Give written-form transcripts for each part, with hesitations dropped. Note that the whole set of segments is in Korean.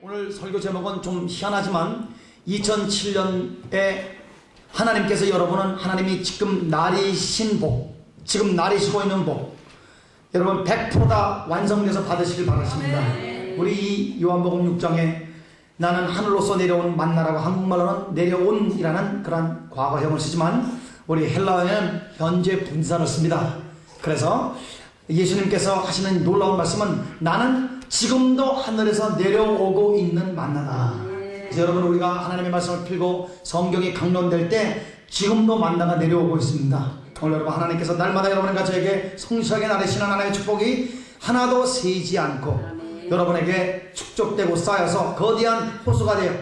오늘 설교 제목은 좀 희한하지만 2007년에 하나님께서 여러분은 하나님이 지금 나리신 복, 지금 나리시고 있는 복, 여러분 100%다 완성돼서 받으시길 바랍니다. 우리 이 요한복음 6장에 나는 하늘로서 내려온 만나라고 한국말로는 내려온이라는 그런 과거형을 쓰지만 우리 헬라어에는 현재 분사를 씁니다. 그래서 예수님께서 하시는 놀라운 말씀은 나는 지금도 하늘에서 내려오고 있는 만나다. 그래서 여러분 우리가 하나님의 말씀을 필고 성경이 강론될 때 지금도 만나가 내려오고 있습니다. 오늘 여러분 하나님께서 날마다 여러분과 저에게 성실하게 나르시는 하나님의 축복이 하나도 새지 않고 여러분에게 축적되고 쌓여서 거대한 호수가 되어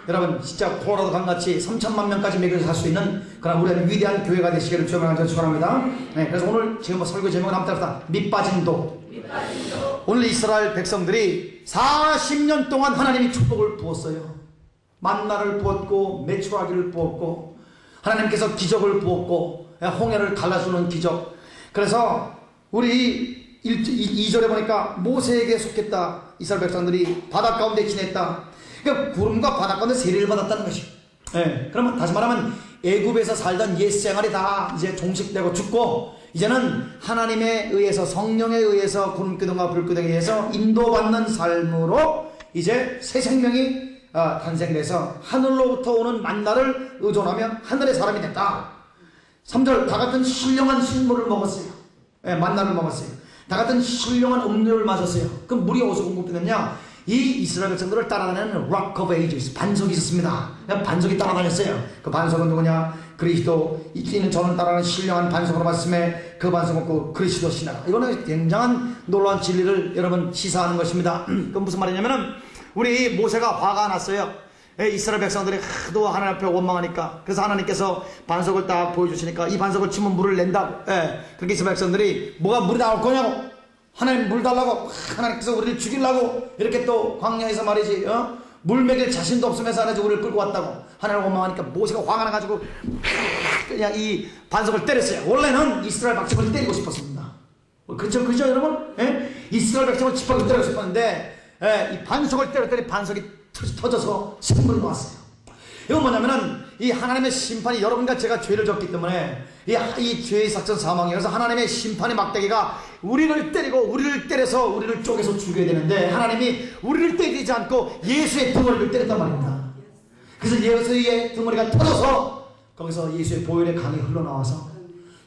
여러분 진짜 콜로라도 강같이 3천만 명까지 먹여 살 수 있는 그런 우리의 위대한 교회가 되시기를 주님의 이름으로 축원합니다. 네, 그래서 오늘 지금 설교 제목은 한번 따라서 밑빠진 독. 오늘 이스라엘 백성들이 40년 동안 하나님이 축복을 부었어요. 만나를 부었고 메추라기를 부었고 하나님께서 기적을 부었고 홍해를 갈라주는 기적. 그래서 우리 2절에 보니까 모세에게 속했다. 이스라엘 백성들이 바닷 가운데 지냈다. 그러니까 구름과 바닷 가운데 세례를 받았다는 것이. 네, 그러면 다시 말하면 애굽에서 살던 옛 생활이 다 이제 종식되고 죽고 이제는 하나님에 의해서 성령에 의해서 구름기둥과 불기둥에 의해서 인도받는 삶으로 이제 새 생명이 탄생돼서 하늘로부터 오는 만나를 의존하며 하늘의 사람이 됐다. 3절 다 같은 신령한 식물을 먹었어요. 네, 만나를 먹었어요. 다 같은 신령한 음료를 마셨어요. 그럼 물이 어디서 공급되느냐? 이 이스라엘 백성들을 따라다니는 Rock of Ages 반석이 있었습니다. 반석이 따라다녔어요. 그 반석은 누구냐? 그리스도. 이는 저는 따라가는 신령한 반석으로 말씀해 그 반석은 그 그리스도 신하라. 이거는 굉장한 놀라운 진리를 여러분 시사하는 것입니다. 그건 무슨 말이냐면은 우리 모세가 화가 났어요. 이스라엘 백성들이 하도 하나님 앞에 원망하니까. 그래서 하나님께서 반석을 딱 보여주시니까 이 반석을 치면 물을 낸다고. 그렇게 이스라엘 백성들이 뭐가 물이 나올 거냐고. 하나님 물 달라고. 하나님께서 우리를 죽이려고 이렇게 또 광야에서 말이지 물 먹일 자신도 없으면서 하나님 우리를 끌고 왔다고 하나님 원망하니까 모세가 화가 나가지고 그냥 이 반석을 때렸어요. 원래는 이스라엘 백성을 때리고 싶었습니다. 그죠 여러분? 이스라엘 백성을 짚어서 때리고 싶었는데 이 반석을 때렸더니 반석이 터져서 생물이 나왔어요. 이건 뭐냐면은 이 하나님의 심판이 여러분과 제가 죄를 졌기 때문에 이 죄의 삭전 사망이어서 하나님의 심판의 막대기가 우리를 때리고 우리를 때려서 우리를 쪼개서 죽여야 되는데 하나님이 우리를 때리지 않고 예수의 덩어리를 때렸단 말입니다. 그래서 예수의 덩어리가 터져서 거기서 예수의 보혈의 강이 흘러나와서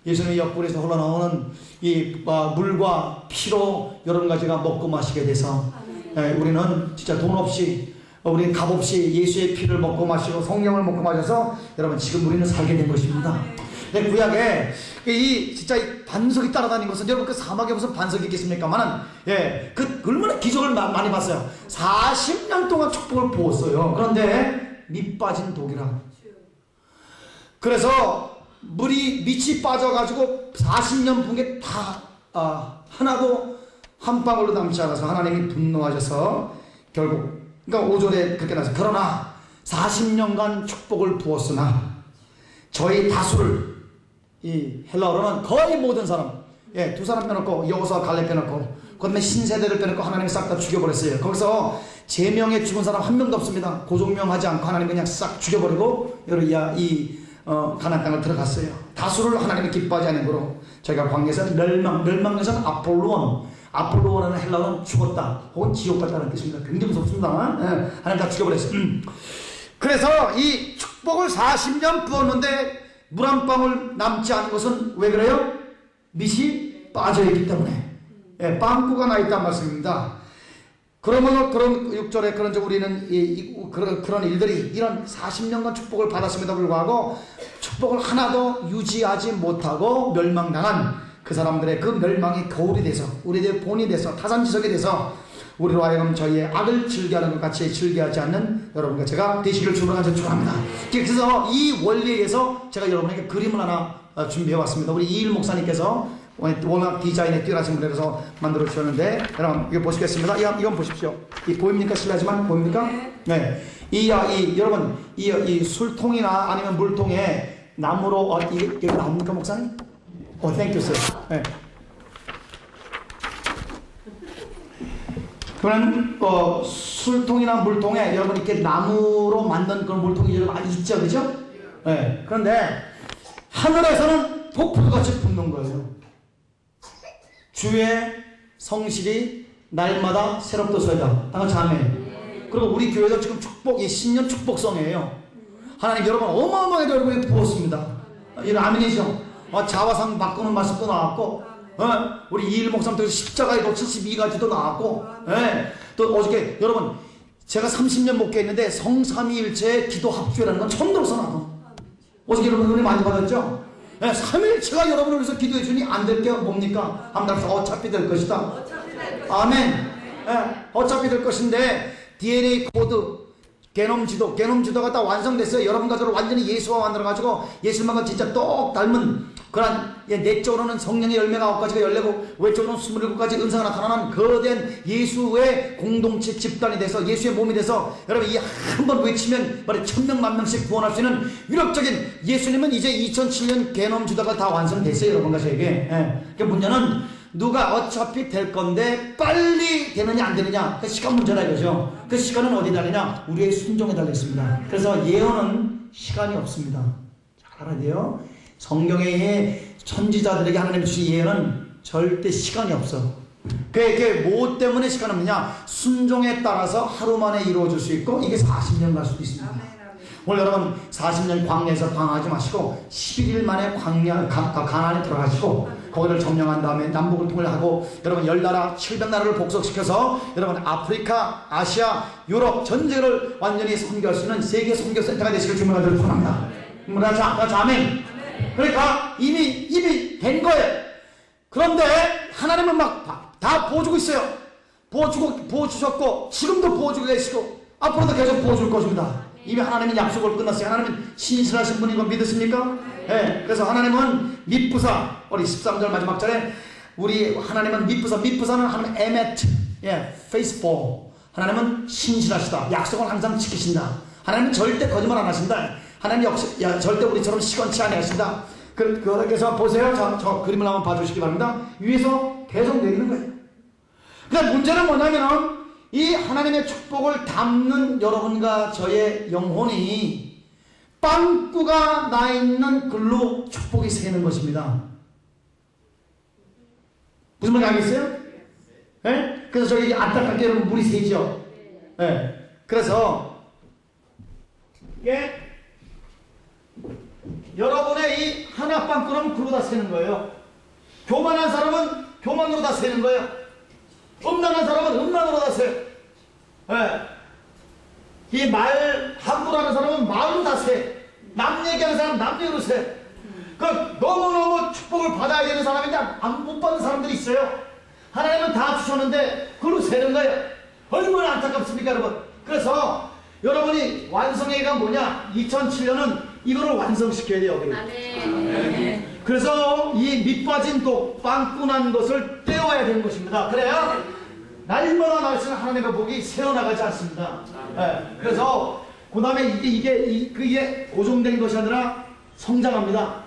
예수님의 옆구리에서 흘러나오는 이 물과 피로 여러분과 제가 먹고 마시게 돼서 우리는 진짜 돈 없이 우리는 값없이 예수의 피를 먹고 마시고 성령을 먹고 마셔서 여러분 지금 우리는 살게 된 것입니다. 구약에 진짜 이 반석이 따라다니는 것은 여러분 그 사막에 무슨 반석이 있겠습니까만은 그 얼마나 기적을 많이 봤어요. 40년 동안 축복을 부었어요. 그런데 밑 빠진 독이라. 그래서 밑이 빠져가지고 40년 붕 게 다 하나도 한 방울도 남지 않아서 하나님이 분노하셔서 결국 그러니까 5절에 그렇게 나서 그러나 40년간 축복을 부었으나 저희 다수를 이 헬라어로는 거의 모든 사람 두 사람 빼놓고 여호수아 갈렙 빼놓고 그 다음에 신세대를 빼놓고 하나님이 싹 다 죽여버렸어요. 거기서 제명에 죽은 사람 한 명도 없습니다. 고종명하지 않고 하나님 그냥 싹 죽여버리고 가나안 땅을 들어갔어요. 다수를 하나님이 기뻐하지 않는 거로 저희가 광야에서 멸망에서는 아폴로원은 헬라어는 죽었다 혹은 지옥 갔다는 뜻입니다. 굉장히 무섭습니다. 하나님 다 죽여버렸어요. 그래서 이 축복을 40년 부었는데 물 한 방울 남지 않은 것은 왜 그래요? 밑이 빠져있기 때문에 빵꾸가 나있다는 말씀입니다. 그러므로 그런 6절에 그런 우리는 그런 일들이 이런 40년간 축복을 받았음에도 불구하고 축복을 하나도 유지하지 못하고 멸망당한 그 사람들의 그 멸망이 거울이 돼서 우리들의 본이 돼서 타산지석이 돼서 우리로 하여금 저희의 악을 즐겨하는 것 같이 즐겨하지 않는 여러분과 제가 되시기를 주로 축원합니다. 그래서 이 원리에 의해서 제가 여러분에게 그림을 하나 준비해 왔습니다. 우리 이일 목사님께서 워낙 디자인에 뛰어나신 분이라서 만들어 주셨는데 여러분 이거 보시겠습니다. 이건 보십시오. 이 보입니까? 실례하지만 보입니까? 네. 여러분 이 술통이나 아니면 물통에 나무로 이게 나옵니까 목사님? 땡큐 스. 네. 그런 술통이나 물통에 여러분 이렇게 나무로 만든 그런 물통이 여러분 많이 있죠, 그죠? 네. 그런데 하늘에서는 폭풍같이 붓는 거예요. 주의 성실이 날마다 새롭도소이다. 다 같이 아멘. 그리고 우리 교회도 지금 축복, 신년 축복성이에요. 하나님 여러분 어마어마하게 여러분이 부었습니다. 이런 아멘이죠. 자화상 바꾸는 말씀도 나왔고, 우리 이일 목사님도 십자가의 도 72가지도 나왔고, 또 어저께 여러분 제가 30년 목회했는데 성삼위일체의 기도 합주라는 건 처음 들어서 나도. 어저께 여러분 은혜 많이 받았죠? 삼위일체가 여러분을 위해서 기도해 주니 안 될 게 뭡니까? 한번 어차피 될 것이다. 아멘. 어차피 될 것인데 DNA 코드, 게놈 지도가 다 완성됐어요. 여러분 가족을 완전히 예수와 만들어가지고 예수님과 진짜 똑 닮은 그런 내적으로는 성령의 열매가 9가지가 열리고 외적으로는 27가지 은사가 나타나는 거대한 예수의 공동체 집단이 돼서 예수의 몸이 돼서 여러분 이 한 번 외치면 말이 1000명 만명씩 구원할 수 있는 위력적인 예수님은 이제 2007년 게놈 지도가 다 완성됐어요. 여러분과 저에게. 그 문제는 누가 어차피 될 건데 빨리 되느냐 안 되느냐 그 시간 문제라 이거죠. 그 시간은 어디 달리냐? 우리의 순종에 달려 있습니다. 그래서 예언은 시간이 없습니다. 잘 알아야 돼요. 성경의 선지자들에게 하나님 주신 예언은 절대 시간이 없어. 그게 뭐 때문에 시간 없느냐? 순종에 따라서 하루 만에 이루어질 수 있고 이게 40년 갈 수도 있습니다. 오늘 여러분 40년 광야에서 방황하지 마시고 11일 만에 가나안에 들어가시고 거기를 점령한 다음에 남북을 통일하고 여러분 10나라 700나라를 복속시켜서 여러분 아프리카, 아시아, 유럽 전 세계를 완전히 선교할 수 있는 세계 선교센터가 되시길 주님을 원합니다. 아멘. 그러니까 이미 된 거예요. 그런데 하나님은 막 다 부어주고 있어요. 부어주셨고 지금도 부어주고 계시고 앞으로도 계속 부어줄 것입니다. 이미 하나님이 약속을 끝났어요. 하나님은 신실하신 분인 거 믿으십니까? 네. 그래서 하나님은 밑부사 우리 13절 마지막 절에 우리 하나님은 밑부사는 하나님 에메트, faithful. 하나님은 신실하시다. 약속을 항상 지키신다. 하나님은 절대 거짓말 안 하신다. 하나님 역시 절대 우리처럼 시건치 아니하신다. 그래서 보세요. 저 그림을 한번 봐주시기 바랍니다. 위에서 계속 내리는 거예요. 근데 문제는 뭐냐면은 이 하나님의 축복을 담는 여러분과 저의 영혼이 빵꾸가 나 있는 글로 축복이 새는 것입니다. 무슨 말인지 알겠어요? 네? 그래서 저기 안타깝게 여러분 물이 새죠. 네. 그래서 이게 여러분의 이 하나 빵꾸는 글로 다 새는 거예요. 교만한 사람은 교만으로 다 새는 거예요. 음란한 사람은 음란으로 다 새. 이 말 함부로 하는 사람은 말로 다 새. 남 얘기하는 사람은 남 얘기로 새. 너무너무 축복을 받아야 되는 사람인데 못 받는 사람들이 있어요. 하나님은 다 주셨는데 그걸로 새는 거예요. 얼마나 안타깝습니까 여러분. 그래서 여러분이 완성의 해가 뭐냐? 2007년은 이거를 완성시켜야 돼요. 그래서 이 밑빠진 독, 빵꾸난 것을 떼어야 되는 것입니다. 그래야 날마다 날씨는 하나님의 복이 새어나가지 않습니다. 그래서 그 다음에 이게 고정된 것이 아니라 성장합니다.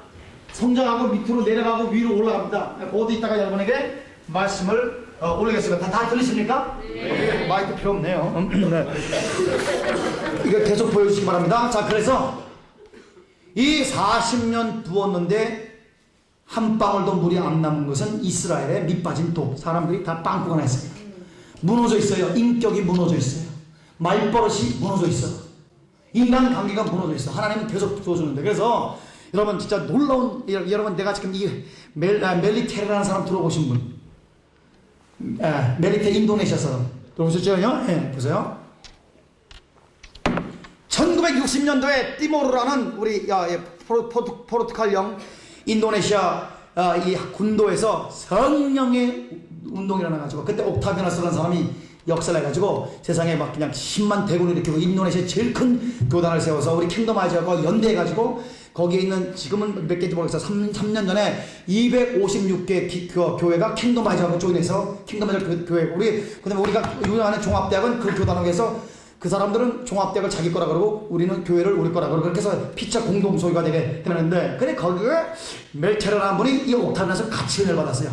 성장하고 밑으로 내려가고 위로 올라갑니다. 거기 있다가 여러분에게 말씀을 올리겠습니다. 다 들리십니까? 네. 마이크 필요 없네요. 이거 계속 보여주시기 바랍니다. 자, 그래서 이 40년 부었는데 한 방울도 물이 안 남은 것은 이스라엘의 밑빠진 독. 사람들이 다 빵꾸가 나 있습니다. 무너져 있어요. 인격이 무너져 있어요. 말버릇이 무너져 있어. 인간 관계가 무너져 있어. 하나님은 계속 부어주는데. 그래서 여러분 진짜 놀라운, 여러분 내가 지금 이 멜리테라는 사람 들어보신 분. 멜리테 인도네시아 사람 들어보셨죠? 보세요. 1960년도에 티모르라는 우리 포르투갈령 인도네시아 이 군도에서 성령의 운동이라는 가지고 그때 옥타비아누스라는 사람이 역사를 해가지고 세상에 막 그냥 10만 대군을 일으키고 인도네시아 제일 큰 교단을 세워서 우리 킹덤 아이즈하고 연대해가지고 거기에 있는 지금은 몇 개인지 모르겠어. 3년 전에 256개 교회가 킹덤 아이즈하고 조인해서 킹덤 아이즈 교회. 그다음에 우리가 유명한 종합대학은 그 교단을 위해서 그 사람들은 종합대학을 자기 거라 그러고 우리는 교회를 우리 거라 그러고 그렇게 해서 피차 공동 소유가 되게 되는데 근데 거기에 멜테라는 분이 이 옥타비아누스 같이 은혜를 받았어요.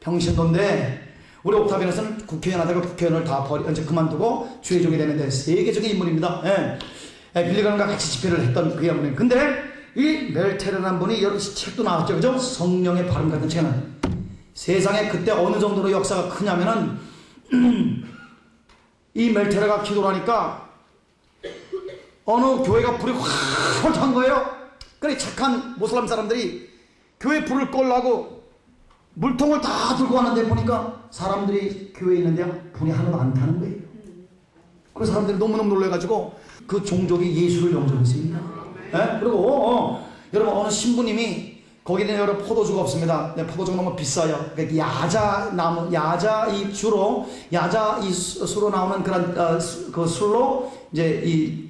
병신도인데 우리 옥타비아노스는 국회의원 하다가 국회의원을 다 이제 그만두고 주의 종이 되는데 세계적인 인물입니다. 빌리그램과 같이 집회를 했던 그 인물입니다. 근데 이 멜테르라는 분이 여러 책도 나왔죠, 그죠? 성령의 발음 같은 책은 세상에 그때 어느 정도로 역사가 크냐면은 이 멜테르가 기도를 하니까 어느 교회가 불이 확 탄 거예요. 그래 착한 모슬람 사람들이 교회 불을 꺼려고 물통을 다 들고 왔는데 보니까 사람들이 교회에 있는데 불이 하나도 안 타는 거예요. 그래서 사람들이 너무너무 놀라가지고 그 종족이 예수를 영접했습니다. 그리고 여러분 어느 신부님이 거기는 여러 포도주가 없습니다. 포도주가 너무 비싸요. 야자 나무, 야자 이 주로 야자 이 수로 나오는 그런 그 술로 이제 이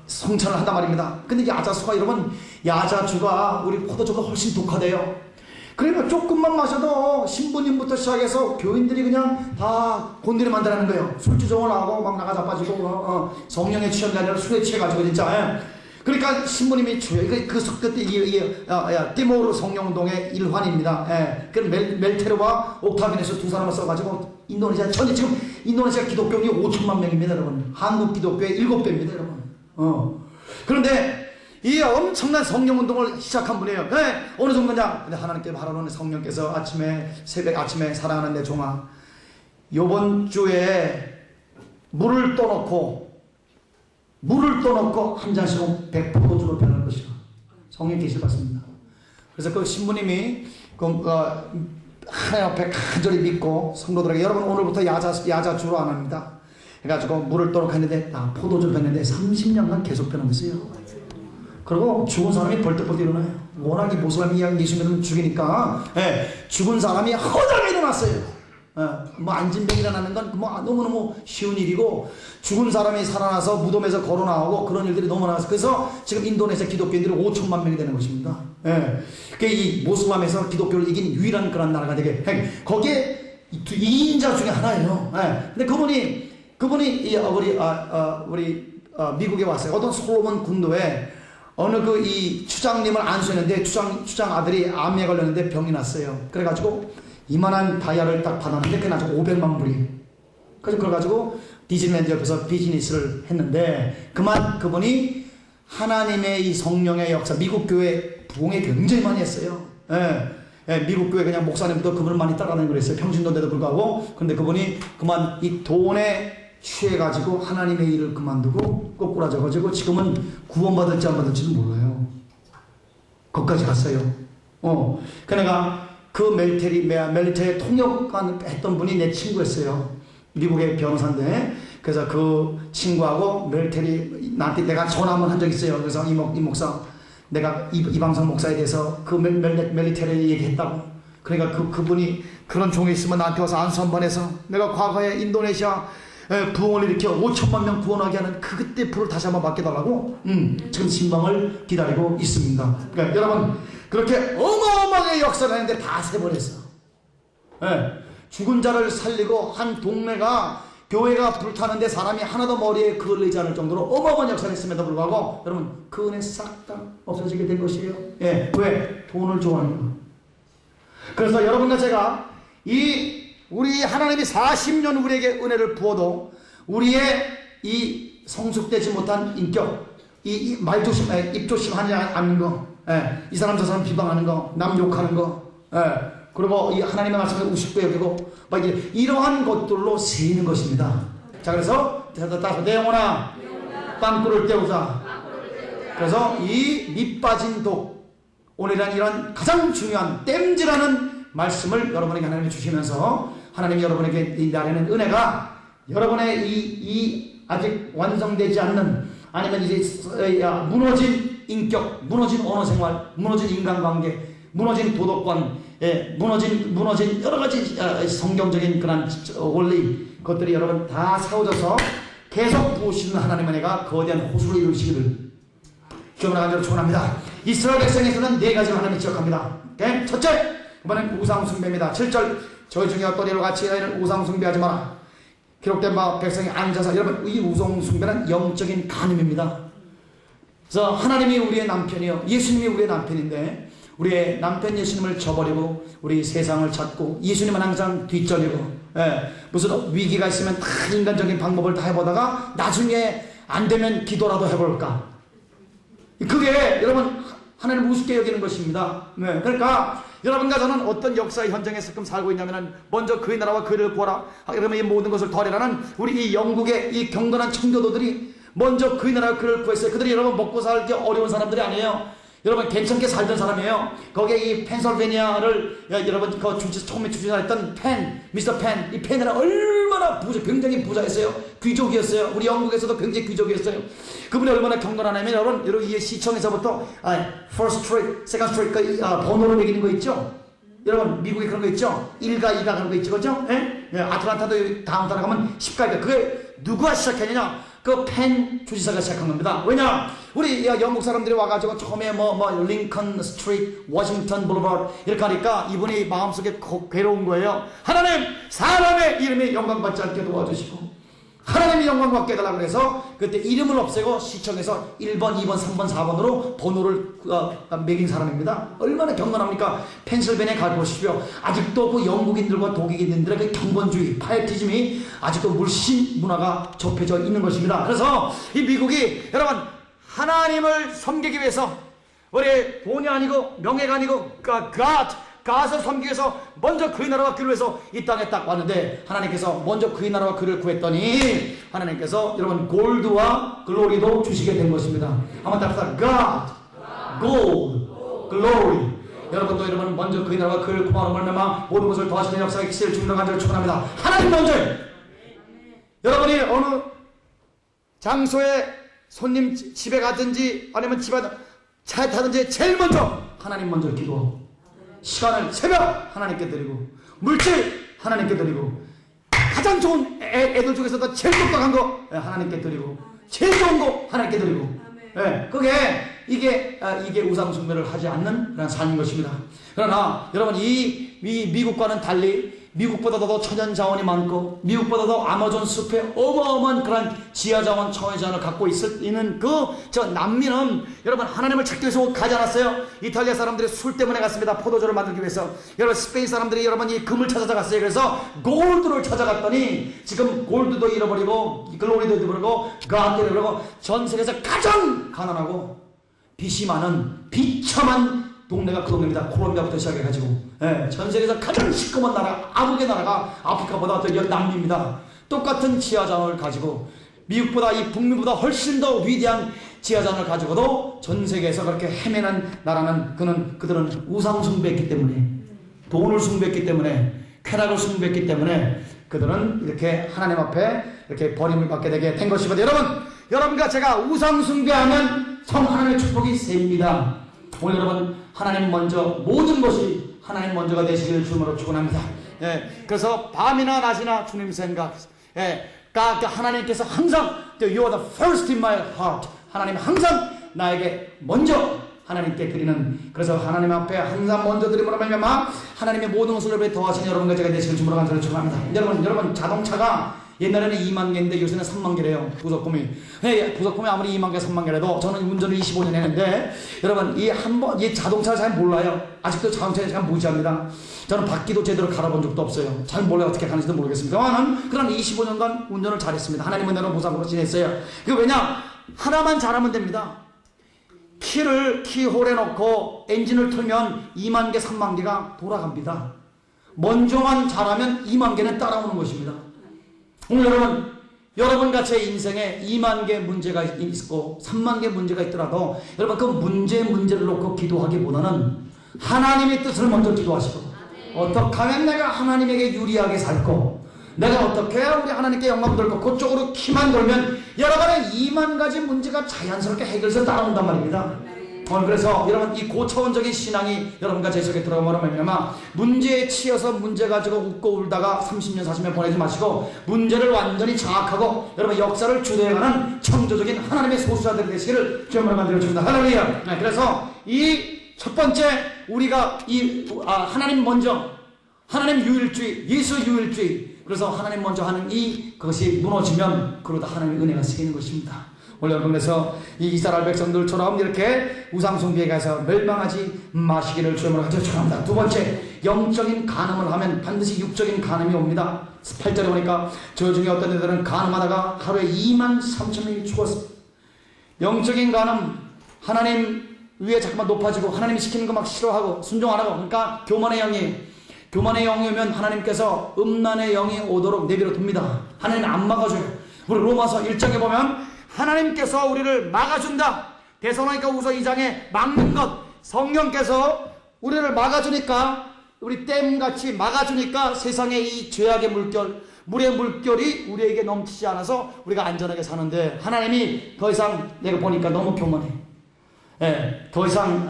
성찬을 한단 말입니다. 근데 야자수가 여러분 야자주가 우리 포도주가 훨씬 독하대요. 그러니까 조금만 마셔도 신부님부터 시작해서 교인들이 그냥 다 곤드레 만들라는 거예요. 술주정을 하고 막 나가 자빠지고 성령에 취한 게 아니라 술에 취해가지고 진짜. 그러니까 신부님이 그 그때 띠모르 성령운동의 일환입니다. 그 멜테르와 옥타비아노스 두 사람을 써가지고 인도네시아 전에 지금 인도네시아 기독교인이 5천만 명입니다, 여러분. 한국 기독교의 7배입니다, 여러분. 그런데 이 엄청난 성령운동을 시작한 분이에요. 어느 정도냐? 근데 하나님께서 하라는 성령께서 새벽 아침에 사랑하는 내 종아, 요번 주에 물을 떠놓고 한 잔씩은 100%로 변할 것이다. 성령 계시를 받습니다. 그래서 그 신부님이 하나님 앞에 간절히 믿고 성도들에게 여러분 오늘부터 야자주로 안 합니다. 해가지고 물을 떠놓고 했는데 포도주 변했는데 30년간 계속 변했어요. 그리고 죽은 사람이 벌떡벌떡 일어나요. 워낙에 모슬람이 예수 믿으면 죽이니까 죽은 사람이 허다하게 일어났어요. 뭐 안진병이 일어나는 건 뭐 너무너무 쉬운 일이고 죽은 사람이 살아나서 무덤에서 걸어 나오고 그런 일들이 너무 많아서 그래서 지금 인도네시아 기독교인들이 5천만 명이 되는 것입니다. 그게 이 모슬람에서 기독교를 이긴 유일한 그런 나라가 되게 거기에 2인자 중에 하나예요. 근데 그분이 우리 미국에 왔어요. 어떤 솔로몬 군도에 어느 이 추장님을 안수했는데 추장 아들이 암에 걸렸는데 병이 났어요. 그래가지고 이만한 다이아를 딱 받았는데 그게 나중에 500만 불이. 그래서 그래가지고 디즈니랜드 옆에서 비즈니스를 했는데 그분이 하나님의 이 성령의 역사, 미국 교회 부흥에 굉장히 많이 했어요. 미국 교회 그냥 목사님도 그분을 많이 따라다니고 그랬어요. 평신도인데도 불구하고. 그런데 그분이 그만 이 돈에 취해가지고 하나님의 일을 그만두고 꼬꾸라져가지고 지금은 구원받을지 안 받을지도 몰라요. 거기까지 갔어요. 그러니까 그 멜테르 통역관 했던 분이 내 친구였어요. 미국의 변호사인데 그래서 그 친구하고 멜테르 나한테 내가 전화 한번 한 적 있어요. 그래서 이 목사 내가 이방성 목사에 대해서 그 멜테르 얘기했다고. 그러니까 그분이 그런 종이 있으면 나한테 와서 안수 한번 해서 내가 과거에 인도네시아 부흥을 일으켜 5천만 명 구원하게 하는 그때 불을 다시 한번 맡겨달라고 지금 신방을 기다리고 있습니다. 그러니까 여러분 그렇게 어마어마하게 역사를 했는데 다 세버렸어. 죽은 자를 살리고 한 동네가 교회가 불타는데 사람이 하나도 머리에 걸리지 않을 정도로 어마어마한 역사를 했음에도 불구하고 여러분 그 은혜 싹 다 없어지게 된 것이에요. 왜? 돈을 좋아하는 거. 그래서 여러분과 제가 우리 하나님이 40년 우리에게 은혜를 부어도 우리의 이 성숙되지 못한 인격, 이 말조심, 입조심하지 않는 거, 이 사람 저 사람 비방하는 거, 남 욕하는 거, 그리고 이 하나님의 말씀을 우습게 여기고 막 이러한 것들로 세이는 것입니다. 자, 그래서 내 영혼아 빵꾸를 때우자. 그래서 이 밑빠진 독, 오늘이란 이런 가장 중요한 땜질하는 말씀을 여러분에게 하나님이 주시면서 하나님이 여러분에게 이 날에는 은혜가 여러분의 이 아직 완성되지 않는 아니면 이제 무너진 인격, 무너진 언어생활, 무너진 인간관계, 무너진 도덕관, 무너진 여러 가지 성경적인 그런 원리 것들이 여러분 다 세워져서 계속 부으시는 하나님의 은혜가 거대한 호수를 이루시기를 주님으로 간절히 축원합니다. 이스라엘 백성에서는 4가지를 하나님이 지적합니다. 첫째, 이번엔 우상숭배입니다. 7절 저희 중에 어떤 이와 같이 너희는 우상숭배하지 마라. 기록된 바 백성이 앉아서 여러분 이 우상숭배는 영적인 간음입니다. 그래서 하나님이 우리의 남편이요 예수님이 우리의 남편인데 우리의 남편 예수님을 저버리고 우리 세상을 찾고 예수님은 항상 뒷전이고, 무슨 위기가 있으면 다 인간적인 방법을 다 해보다가 나중에 안 되면 기도라도 해볼까. 그게 여러분 하나님 우습게 여기는 것입니다. 그러니까 여러분과 저는 어떤 역사의 현장에 지금 살고 있냐면은 먼저 그의 나라와 그를 구하라. 그러면 이 모든 것을 더하라는 우리 이 영국의 이 경건한 청교도들이 먼저 그의 나라와 그를 구했어요. 그들이 여러분 먹고 살기 어려운 사람들이 아니에요. 여러분 괜찮게 살던 사람이에요. 거기에 이 펜실베니아를 여러분 그 처음에 주진했던 미스터 펜, 이 펜은 얼마나 굉장히 부자였어요. 귀족이었어요. 우리 영국에서도 굉장히 귀족이었어요. 그분이 얼마나 경건하냐면 여러분 이 시청에서부터 First Street, Second Street 그 번호를 매기는 거 있죠. 여러분 미국에 그런 거 있죠. 1가 2가 그런 거 있죠, 그죠? 아틀란타도 다음 달에 가면 10가니까 그게 누가 시작했느냐? 그 펜 주지사가 시작한 겁니다. 왜냐? 우리 영국 사람들이 와가지고 처음에 링컨 스트리트, 워싱턴 블루버드 이렇게 하니까 이분이 마음속에 괴로운 거예요. 하나님, 사람의 이름이 영광받지 않게 도와주시고 하나님이 영광 받게 해달라고 그래서 그때 이름을 없애고 시청에서 1번, 2번, 3번, 4번으로 번호를 매긴 사람입니다. 얼마나 경건합니까? 펜실베니아 가보십시오. 아직도 그 영국인들과 독일인들의 그 경건주의, 파이티즘이 아직도 물씬 문화가 접해져 있는 것입니다. 그래서 이 미국이 여러분 하나님을 섬기기 위해서 우리 돈이 아니고 명예가 아니고 가서 섬기기 위해서 먼저 그의 나라와 그를 위해서 이 땅에 딱 왔는데 하나님께서 먼저 그의 나라와 그를 구했더니 하나님께서 여러분 골드와 글로리도 주시게 된 것입니다. 한번 답시다. God, gold, glory. 여러분도 여러분 먼저 그의 나라와 그를 구하는 말미암아 모든 것을 더하시는 역사의 기세를 주님과 간절히 축원합니다. 하나님 먼저. 여러분이 어느 장소에 손님 집에 가든지 아니면 집에 차에 타든지 제일 먼저 하나님 먼저 기도하고 시간을 새벽 하나님께 드리고 물질 하나님께 드리고 가장 좋은 애들 중에서도 제일 똑똑한 거 하나님께 드리고 제일 좋은 거 하나님께 드리고 그게 이게 우상 숭배를 하지 않는 그런 삶인 것입니다. 그러나 여러분 이 미국과는 달리 미국보다도 더 천연 자원이 많고 미국보다도 아마존 숲에 어마어마한 그런 지하 자원, 천연 자원을 갖고 있는 저 남미는 여러분 하나님을 찾기 위해서 가지 않았어요. 이탈리아 사람들이 술 때문에 갔습니다. 포도주를 만들기 위해서. 여러분 스페인 사람들이 여러분 이 금을 찾아갔어요. 그래서 골드를 찾아갔더니 지금 골드도 잃어버리고 글로리도 잃어버리고 갓도 잃어버리고 전 세계에서 가장 가난하고 빚이 많은 비참한 동네가 그 동네입니다. 콜롬비아부터 시작해가지고 전 세계에서 가장 시커먼 나라 아북의 나라가 아프리카보다 더 남미입니다. 똑같은 지하자원을 가지고 미국보다 이 북미보다 훨씬 더 위대한 지하자원을 가지고도 전 세계에서 그렇게 헤매는 나라는 그들은 우상 숭배했기 때문에 돈을 숭배했기 때문에 쾌락을 숭배했기 때문에 그들은 이렇게 하나님 앞에 이렇게 버림을 받게 되게 된 것이거든요. 여러분과 제가 우상 숭배하면 성 하나님의 축복이 세입니다. 오늘 여러분 하나님 먼저 모든 것이 하나님 먼저가 되시기를 주님으로 축원합니다. 그래서 밤이나 낮이나 주님 생각. 하나님께서 항상 You are the first in my heart. 하나님 항상 나에게 먼저 하나님께 드리는 그래서 하나님 앞에 항상 먼저 드림으로 말미암아 하나님의 모든 것을 더하시는 여러분과 제가 되시기를 주님으로 간절히 축원합니다. 여러분 자동차가 옛날에는 2만 개인데 요새는 3만 개래요. 부속품이. 부속품이 아무리 2만 개, 3만 개라도 저는 운전을 25년 했는데 여러분 이 자동차를 잘 몰라요. 아직도 자동차에 잘 무지합니다. 저는 바퀴도 제대로 갈아본 적도 없어요. 잘 몰라요. 어떻게 가는지도 모르겠습니다만 그런 25년간 운전을 잘했습니다. 하나님은 내가 무상으로 지냈어요. 이거 왜냐? 하나만 잘하면 됩니다. 키홀에 넣고 엔진을 틀면 2만 개, 3만 개가 돌아갑니다. 먼저만 잘하면 2만 개는 따라오는 것입니다. 오늘 여러분과 제 인생에 2만 개 문제가 있고 3만 개 문제가 있더라도 여러분 그 문제를 놓고 기도하기보다는 하나님의 뜻을 먼저 기도하시고 어떻게 하면 내가 하나님에게 유리하게 살고 내가 어떻게 해야 우리 하나님께 영광 돌고 그쪽으로 키만 돌면 여러분의 2만 가지 문제가 자연스럽게 해결해서 따라온단 말입니다. 그래서 여러분 이 고차원적인 신앙이 여러분과 제 속에 들어가면 말미암아 문제에 치여서 문제 가지고 웃고 울다가 30년 40년 보내지 마시고 문제를 완전히 장악하고 여러분 역사를 주도해가는 창조적인 하나님의 소수자들 되시기를 주님으로 만들어줍니다. 할렐루야. 그래서 이 첫 번째 우리가 하나님 먼저 하나님 유일주의 예수 유일주의 그래서 하나님 먼저 하는 그것이 무너지면 그러다 하나님의 은혜가 생기는 것입니다. 오늘 여러분 그래서 이 이스라엘 백성들처럼 이렇게 우상숭배에 가서 멸망하지 마시기를 주님으로 가져 축원합니다. 두 번째, 영적인 간음을 하면 반드시 육적인 간음이 옵니다. 8절에 보니까 저 중에 어떤 애들은 간음하다가 하루에 23,000명이 죽었습니다. 영적인 간음, 하나님 위에 자꾸만 높아지고 하나님이 시키는 거 막 싫어하고 순종 안 하고, 그러니까 교만의 영이 오면 하나님께서 음란의 영이 오도록 내버려 둡니다. 하나님 안 막아줘요. 우리 로마서 1장에 보면 하나님께서 우리를 막아준다. 데살로니가 후서 2장에 막는 것, 성령께서 우리를 막아주니까, 우리 댐같이 막아주니까 세상의 이 죄악의 물결, 물의 물결이 우리에게 넘치지 않아서 우리가 안전하게 사는데, 하나님이 더 이상 내가 보니까 너무 교만해. 더 이상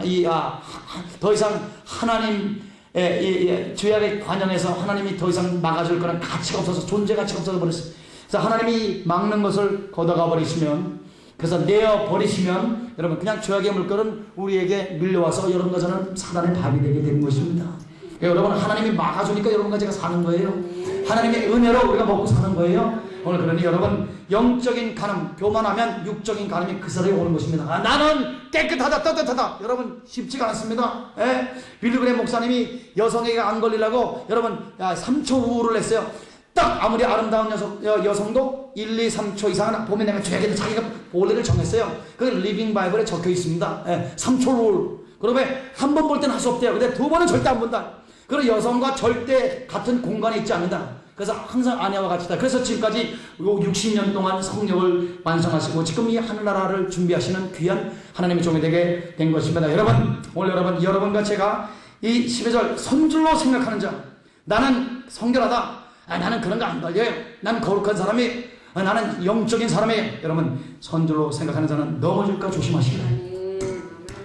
하나님 죄악의 관영에서 하나님이 더 이상 막아줄 거란 가치가 없어서, 존재 가치가 없어서 버렸어요. 그래서 하나님이 막는 것을 걷어가 버리시면, 그래서 내어 버리시면, 여러분 그냥 죄악의 물결은 우리에게 밀려와서 여러분과 저는 사단의 밥이 되게 되는 것입니다. 여러분 하나님이 막아주니까 여러분과 제가 사는 거예요. 하나님의 은혜로 우리가 먹고 사는 거예요. 오늘 그러니 여러분, 영적인 간음, 교만하면 육적인 간음이 그 사이에 오는 것입니다. 나는 깨끗하다, 떳떳하다. 여러분 쉽지가 않습니다. 빌리그레 목사님이 여성에게 안 걸리려고 여러분 3초 우울을 했어요. 딱 아무리 아름다운 여성도 1, 2, 3초 이상은 보면 내가 줘야겠다. 자기가 본래를 정했어요. 그게 리빙 바이블에 적혀 있습니다. 3초 우울. 그러면 한 번 볼 때는 할 수 없대요. 근데 두 번은 절대 안 본다. 그리고 여성과 절대 같은 공간에 있지 않는다. 그래서 항상 아내와 같이다. 그래서 지금까지 60년 동안 성령을 완성하시고 지금 이 하늘나라를 준비하시는 귀한 하나님의 종이 되게 된 것입니다. 여러분, 오늘 여러분과 제가 이 12절 선줄로 생각하는 자, 나는 성결하다. 나는 그런 거 안 걸려요. 나는 거룩한 사람이, 나는 영적인 사람이에요. 여러분, 선줄로 생각하는 자는 넘어질까 조심하시기를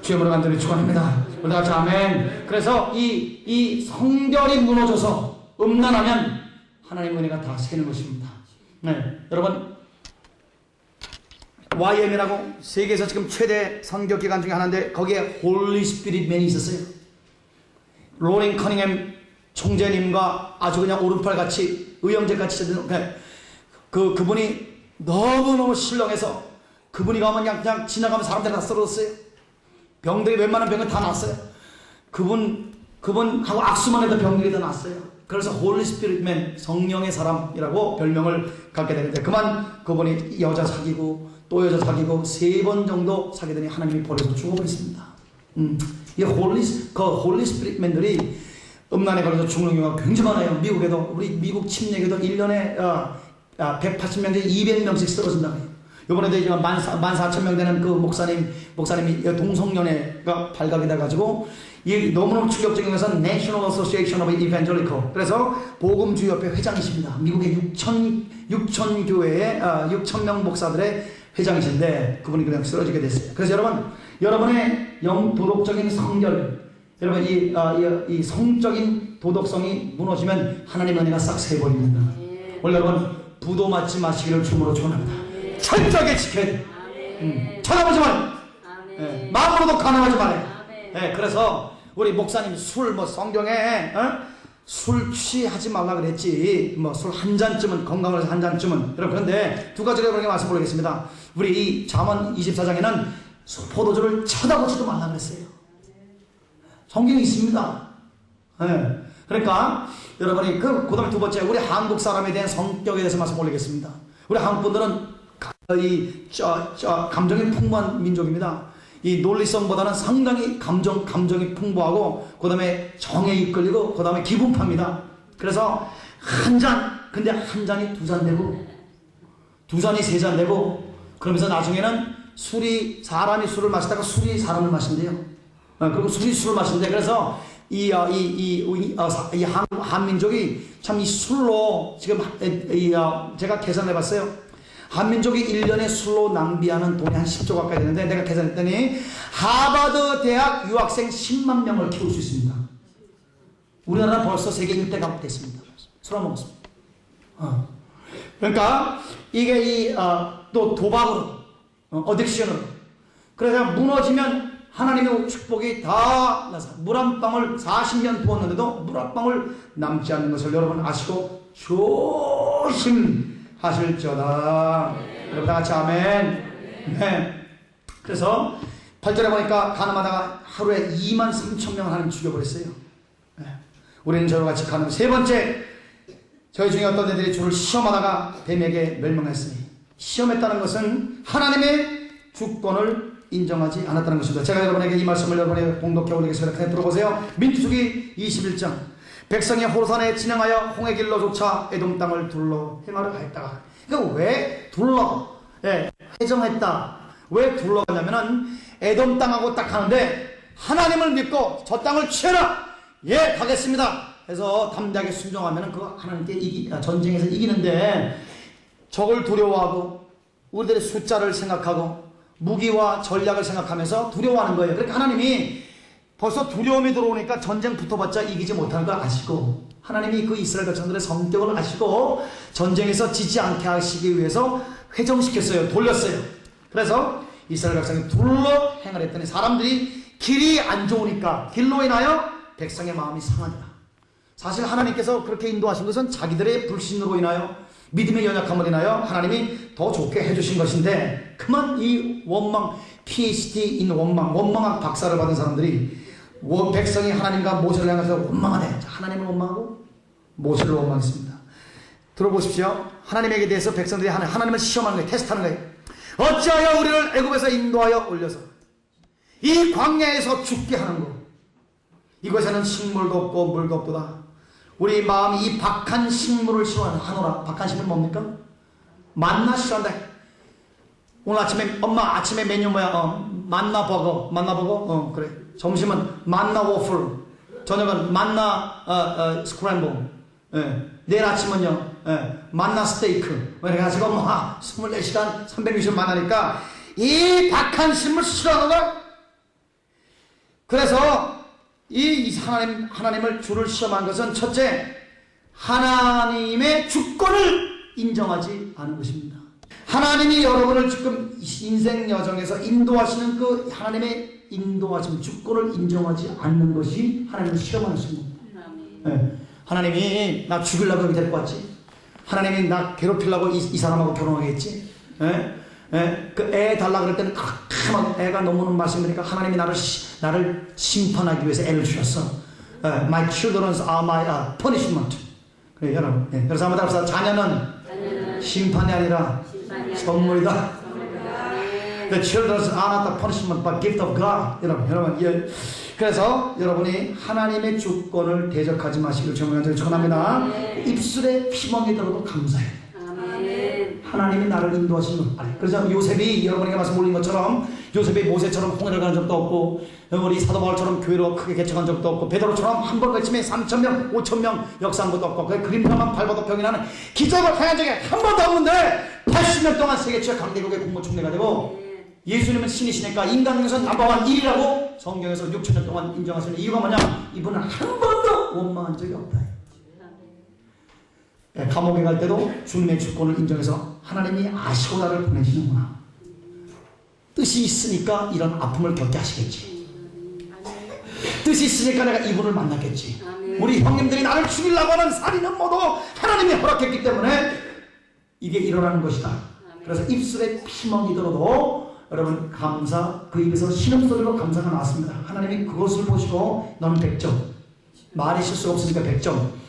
주의 이름으로 간절히 축원합니다. 우리 다 같이 아멘. 그래서 이 성결이 무너져서 음란하면 하나님의 은혜가 다 새는 것입니다. 여러분, YM이라고 세계에서 지금 최대 선교기관 중에 하나인데 거기에 홀리 스피릿맨이 있었어요. 로링 커닝햄 총재님과 아주 그냥 오른팔같이 의형제같이 그분이 너무너무 신령해서 그분이 가면 그냥 지나가면 사람들이 다 쓰러졌어요. 병들이 웬만한 병은 다 났어요. 그분하고 악수만 해도 병들이 다 났어요. 그래서 홀리 스피릿맨, 성령의 사람이라고 별명을 갖게 되는데, 그분이 여자 사귀고 또 여자 사귀고 3번 정도 사귀더니 하나님이 버려서 죽어버렸습니다. 이 홀리 스피릿맨들이 음란에 걸려서 죽는 경우가 굉장히 많아요. 미국에도, 우리 미국 침례교도 1년에 180명 중에 200명씩 쓰러진다고 해요. 이번에도 이제 14,000명 되는 그 목사님이 동성연애가 발각이 돼가지고, 이 너무너무 충격적인 것은 National Association of Evangelical, 그래서 복음주의협회 회장이십니다. 미국의 6천 교회의 6,000명 목사들의 회장이신데 그분이 그냥 쓰러지게 됐어요. 그래서 여러분의 도덕적인 성결, 여러분 이 성적인 도덕성이 무너지면 하나님의 은혜가 싹 새버립니다. 오늘 여러분 부도 맞지 마시기를 주님으로 축원합니다. 철저하게 지켜야 돼. 쳐다보지 마. 마음으로도 가능하지 말아요. 그래서 우리 목사님 성경에 술 취하지 말라 그랬지. 술 한 잔쯤은, 건강을 해서 한 잔쯤은. 여러분, 그런데 두 가지로 여러분에게 말씀 보겠습니다. 우리 이 잠언 24장에는 포도주를 쳐다보지도 말라 그랬어요. 성경이 있습니다. 그러니까 여러분이 그 다음에 두 번째, 우리 한국 사람에 대한 성격에 대해서 말씀 올리겠습니다. 우리 한국 분들은 감정이 풍부한 민족입니다. 이 논리성보다는 상당히 감정이 풍부하고, 그 다음에 정에 이끌리고, 그 다음에 기분파입니다. 그래서 근데 한 잔이 2잔 되고, 2잔이 3잔 되고, 그러면서 나중에는 사람이 술을 마시다가 술이 사람을 마신대요. 그리고 술이 술을 마신대. 그래서 한민족이 참 이 술로 지금 제가 계산해 봤어요. 한민족이 1년에 술로 낭비하는 돈이 한 10조 가까이 되는데, 내가 계산했더니 하버드 대학 유학생 10만 명을 키울 수 있습니다. 우리나라는 벌써 세계 1대가 됐습니다. 술 안 먹었습니다. 그러니까 이게 또 도박으로, 어딕션으로, 그래서 무너지면 하나님의 축복이 다 나서 물 한 방울 40년 부었는데도 물 한 방울 남지 않는 것을 여러분 아시고 조심하실지어다. 여러분 다 같이 아멘. 네. 그래서 8절에 보니까 가늠하다가 하루에 23,000명을 하나님 죽여버렸어요. 네. 우리는 저와 같이 가늠. 세 번째, 저희 중에 어떤 애들이 주를 시험하다가 뱀에게 멸망했으니, 시험했다는 것은 하나님의 주권을 인정하지 않았다는 것입니다. 제가 여러분에게 이 말씀을 여러분에게 공독해 올리겠습니다. 그냥 들어보세요. 민수기 21장. 백성이 호산에 진행하여 홍해 길로 쫓아 에돔 땅을 둘러 행하려 하였다. 그러니까 왜 둘러 해정했다. 왜 둘러가냐면은 에돔 땅하고 딱 하는데 하나님을 믿고 저 땅을 취해라. 예, 가겠습니다. 그래서 담대하게 순종하면은 그 하나님께 전쟁에서 이기는데, 적을 두려워하고 우리들의 숫자를 생각하고 무기와 전략을 생각하면서 두려워하는 거예요. 그러니까 하나님이 벌써 두려움이 들어오니까 전쟁 붙어봤자 이기지 못하는 걸 아시고, 하나님이 그 이스라엘 백성들의 성격을 아시고 전쟁에서 지지 않게 하시기 위해서 회정시켰어요. 돌렸어요. 그래서 이스라엘 백성이 둘러 행을 했더니 사람들이 길이 안 좋으니까 길로 인하여 백성의 마음이 상하더라. 사실 하나님께서 그렇게 인도하신 것은 자기들의 불신으로 인하여, 믿음의 연약함을 인하여 하나님이 더 좋게 해주신 것인데, 그만 이 원망, PhD in 원망학 박사를 받은 사람들이 백성이 하나님과 모세를 향해서 원망하네. 하나님을 원망하고 모세를 원망했습니다. 들어보십시오. 하나님에게 대해서 백성들이 하나님을 시험하는 거예요. 테스트하는 거예요. 어찌하여 우리를 애굽에서 인도하여 올려서 이 광야에서 죽게 하는 거. 이곳에는 식물도 없고 물도 없도다. 우리 마음이 이 박한 식물을 싫어하노라. 박한 식물 뭡니까? 만나 싫어한다. 오늘 아침에 엄마 아침에 메뉴 뭐야? 만나 버거. 그래. 점심은 만나 워플, 저녁은 만나 스크램블, 내일 아침은요 만나 스테이크. 그래가지고 24시간 360만 하니까 이 박한 식물 싫어하노라. 그래서 이 하나님을 주를 시험한 것은 첫째, 하나님의 주권을 인정하지 않은 것입니다. 하나님이 여러분을 지금 인생 여정에서 인도하시는 그 하나님의 인도하심, 주권을 인정하지 않는 것이 하나님을 시험하는 것입니다. 네. 하나님이 나 죽이려고 여기 데리고 왔지. 하나님이 나 괴롭히려고 이 사람하고 결혼하겠지. 그 애 달라 그럴 때는 애가 너무는 말씀이니까 하나님이 나를 심판하기 위해서 애를 주셨어. My children are my punishment. 그래, 여러분. 그래서 한번 답사. 자녀는 심판이 아니라 선물이다. The children are not the punishment but gift of God. 여러분. 그래서 여러분이 하나님의 주권을 대적하지 마시기를 정말 축원합니다. 입술에 피멍이 들어도 감사해. 하나님이 나를 인도하시는 것. 그래서 요셉이 여러분에게 말씀 올린 것처럼, 요셉이 모세처럼 홍해를 가는 적도 없고, 우리 사도 바울처럼 교회로 크게 개척한 적도 없고, 베드로처럼 한 번 걸침에 3,000명 5,000명 역사한 것도 없고, 그 그림표만 밟아도 병이 나는 기적을 행한 적이 한 번도 없는데 80년 동안 세계 최고 강대국의 국무총리가 되고, 예수님은 신이시니까 인간 중에서 넘버원 1위라고 성경에서 6,000년 동안 인정하시는 이유가 뭐냐? 이분은 한 번도 원망한 적이 없다. 감옥에 갈 때도 주님의 주권을 인정해서 하나님이 아시고 나를 보내시는구나. 뜻이 있으니까 이런 아픔을 겪게 하시겠지. 뜻이 있으니까 내가 이분을 만났겠지. 우리 형님들이 나를 죽이려고 하는 살인은 모두 하나님이 허락했기 때문에 이게 일어나는 것이다. 그래서 입술에 피멍이 들어도 여러분 그 입에서 신음소리로 감사가 나왔습니다. 하나님이 그것을 보시고 너는 100점. 말이 실수가 없으니까 100점.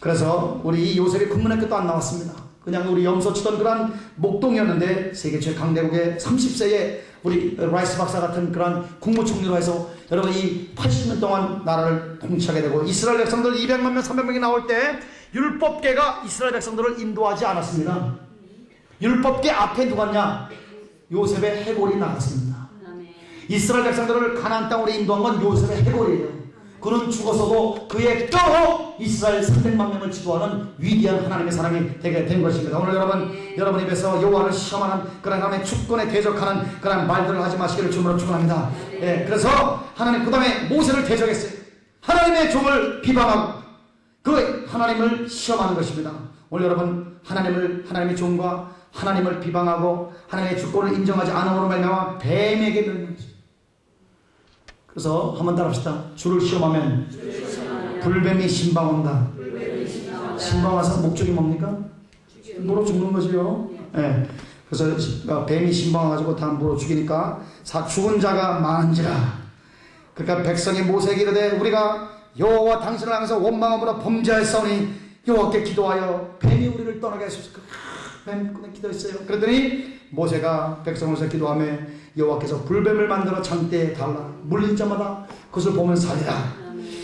그래서 우리 요셉이 국문학교도 안 나왔습니다. 그냥 우리 염소 치던 그런 목동이었는데 세계 최 강대국의 30세에 우리 라이스 박사 같은 그런 국무총리로 해서 여러분 이 80년 동안 나라를 통치하게 되고, 이스라엘 백성들 200만 명 300명이 나올 때 율법계가 이스라엘 백성들을 인도하지 않았습니다. 율법계 앞에 누가 있냐? 요셉의 해골이 나갔습니다. 이스라엘 백성들을 가나안 땅으로 인도한 건 요셉의 해골이에요. 그는 죽어서도 그의 뼈로 이스라엘 300만 명을 지도하는 위대한 하나님의 사람이 되게 된 것입니다. 오늘 여러분 입에서 여호와를 시험하는 그런 하나님의 주권에 대적하는 그런 말들을 하지 마시기를 주님으로 축원합니다. 그래서 하나님 그 다음에 모세를 대적했어요. 하나님의 종을 비방하고 그 하나님을 시험하는 것입니다. 오늘 여러분 하나님의 종과 하나님을 비방하고 하나님의 주권을 인정하지 않음으로 말미암아 뱀에게 멸망했습니다. 그래서 한번 따라합시다. 주를 시험하면 불뱀이 신방온다. 신방 와서 목적이 뭡니까? 물어 죽는 거지요. 그래서 뱀이 신방와가지고 다 물어 죽이니까 죽은 자가 많은지라. 그러니까 백성이 모세에게 이르되 우리가 여호와 당신을 향해서 원망함으로 범죄하였사오니 여호와께 기도하여 뱀이 우리를 떠나게 하소서. 뱀 기도했어요. 그러더니 모세가 백성으로서 기도하며 여호와께서 불뱀을 만들어 장대에 달라 물린 자마다 그것을 보면 살리라.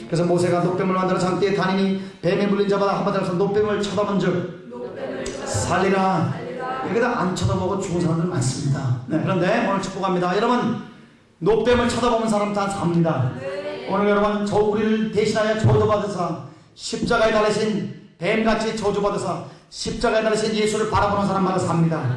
그래서 모세가 노뱀을 만들어 장대에 다니니 뱀에 물린 자마다 한마디로 해서 노뱀을 쳐다본즉 살리라. 여기다 안 쳐다보고 죽은 사람들 많습니다. 네, 그런데 오늘 축복합니다. 여러분 노뱀을 쳐다보는 사람 다 삽니다. 오늘 여러분 우리를 대신하여 저주받으사 십자가에 달리신 뱀같이 저주받으사 십자가에 달리신 예수를 바라보는 사람마다 삽니다.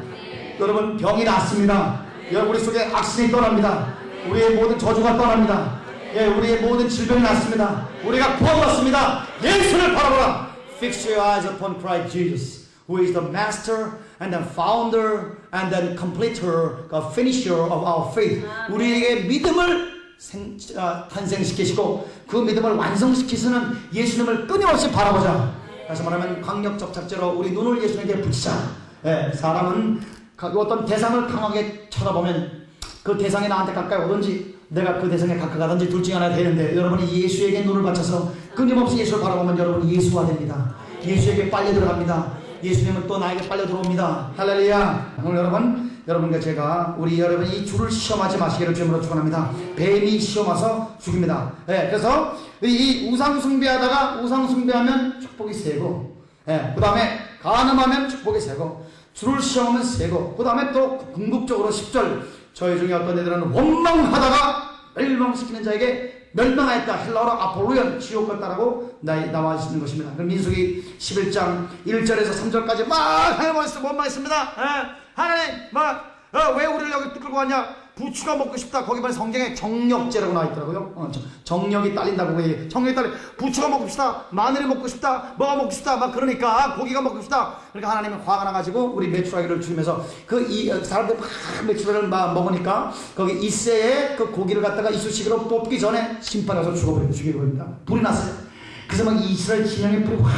여러분 병이 낫습니다. 여러분 우리 속에 악신이 떠납니다. 우리의 모든 저주가 떠납니다. 예, 우리의 모든 질병이 낫습니다. 우리가 구원받습니다. 예수를 바라보라. Fix your eyes upon Christ Jesus, who is the master and the founder and the completer, the finisher of our faith. 우리에게 믿음을 탄생시키시고 그 믿음을 완성시키시는 예수님을 끊임없이 바라보자. 다시 말하면 강력 접착제로 우리 눈을 예수님께 붙이자. 예, 사람은 어떤 대상을 강하게 쳐다보면 그 대상이 나한테 가까이 오든지 내가 그 대상에 가까이 가든지 둘 중에 하나 되는데 여러분이 예수에게 눈을 바쳐서 끊임없이 예수를 바라보면 여러분 예수가 됩니다. 예수에게 빨려 들어갑니다. 예수님은 또 나에게 빨려 들어옵니다. 할렐루야. 오늘 여러분과 제가 우리 여러분이 주를 시험하지 마시기를 주님으로 축원합니다. 뱀이 시험와서 죽입니다. 예, 그래서 이 우상 숭배하다가 우상 숭배하면 축복이 세고, 예, 그 다음에 간음하면 축복이 세고, 주를 시험하면 세고, 그 다음에 또 궁극적으로 10절 저희 중에 어떤 애들은 원망하다가 멸망시키는 자에게 멸망하였다. 헬라어로 아폴루연 지옥 같다라고 나와 있는 것입니다. 그럼 민수기 11장 1절에서 3절까지 막 하나님 원망했습니다. 하나님 왜 우리를 여기 끌고 왔냐? 부추가 먹고 싶다. 거기만 성경에 정력제라고 나와 있더라고요. 정력이 딸린다고 얘기해. 정력이 딸린 부추가 먹고 싶다. 마늘이 먹고 싶다. 뭐가 먹고 싶다. 막 그러니까 고기가 먹고 싶다. 그러니까 하나님은 화가 나가지고 우리 메추라기를 주면서 사람들 막 메추라기를 막 먹으니까 거기 이새에 그 고기를 갖다가 이쑤시개로 뽑기 전에 심판에 가서 죽여버립니다. 불이 났어요. 그래서 막 이스라엘 진영에 불이 확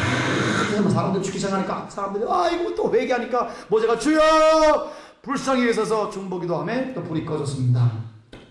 해서 사람들 죽기 시작하니까 사람들이 이거 또 회개하니까 모세가 주여 불쌍히 여기서 중보기도 하며 또 불이 꺼졌습니다.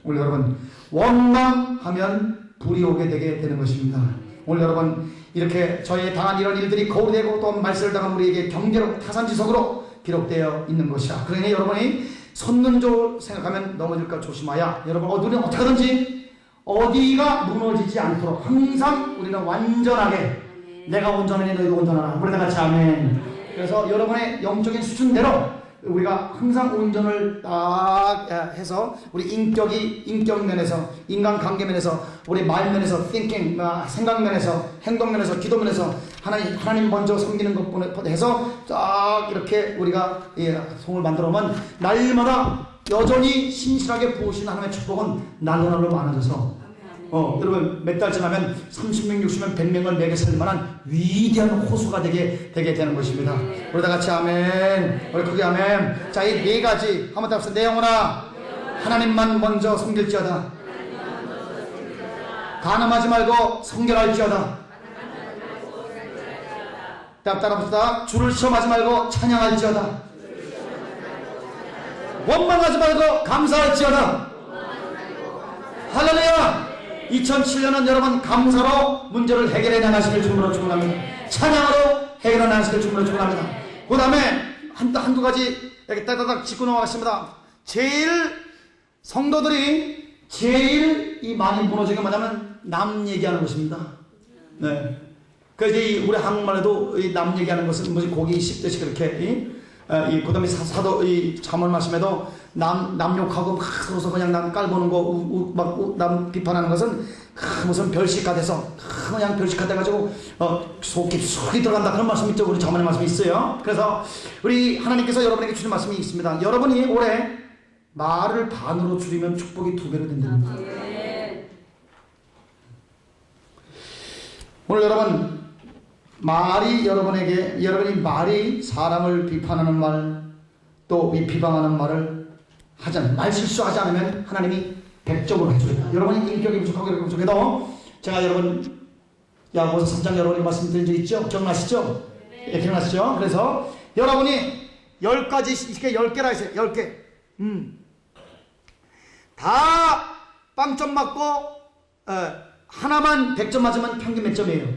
오늘 여러분 원망하면 불이 오게 되는 것입니다. 오늘 여러분 이렇게 저희 당한 이런 일들이 거울이 되고 또 말세를 당한 우리에게 경제로 타산지석으로 기록되어 있는 것이야. 그러니 여러분이 손눈조 생각하면 넘어질까 조심하야. 여러분 우리는 어떻게 하든지 어디가 무너지지 않도록 항상 우리는 완전하게 내가 온전하니 너희도 온전하라. 우리 다 같이 아멘. 그래서 여러분의 영적인 수준대로 우리가 항상 온전을 딱 해서 우리 인격 면에서 인간관계 면에서 우리 말 면에서 thinking 생각 면에서 행동 면에서 기도 면에서 하나님 먼저 섬기는 것 해서 딱 이렇게 우리가 성을 만들어 보면 날마다 여전히 신실하게 부으신 하나님의 축복은 날로 많아져서 여러분 몇 달 지나면 30명, 60명, 100명을 매게 살릴 만한 위대한 호수가 되게 되는 것입니다. 우리 다 같이 아멘. 우리 크게 아멘. 자, 이 네 가지 한번 답합시다. 내 영혼아 하나님만 먼저 섬길지어다. 간음하지 말고 성결할지어다. 따라합시다. 주를 시험하지 말고 찬양할지어다. 원망하지 말고 감사할지어다. 할렐루야. 2007년은 여러분 감사로 문제를 해결해 나가시길 주님으로 축원합니다. 찬양으로 해결해 나가시길 주님으로 축원합니다. 그 다음에 한두 가지 이렇게 따다닥 짚고 넘어가겠습니다. 성도들이 제일 이 많이 무너지는 게 뭐냐면 남 얘기하는 것입니다. 네. 그래서 우리 한국말에도 이 남 얘기하는 것은 뭐지 고기 씹듯이 그렇게 그 다음에 사도 잠언 말씀에도 남 욕하고 막 서로서 그냥 남 깔보는 거 남 비판하는 것은 무슨 별식화 돼서 그냥 별식화 돼가지고 속 깊숙이 들어간다 그런 말씀이 있죠. 우리 잠언의 말씀이 있어요. 그래서 우리 하나님께서 여러분에게 주신 말씀이 있습니다. 여러분이 올해 말을 반으로 줄이면 축복이 2배로 된답니다. 오늘 여러분 여러분이 말이 사람을 비판하는 말, 또 비방하는 말을 말 실수하지 않으면 하나님이 100점으로 해주겠다. 여러분이 인격이 부족해도 제가 여러분 야고보서 3장 여러분이 말씀드린 적 있죠? 기억나시죠? 네, 기억나시죠? 그래서 여러분이 10가지, 이렇게 10개라 했어요. 10개. 다 빵점 맞고, 하나만 100점 맞으면 평균 몇 점이에요?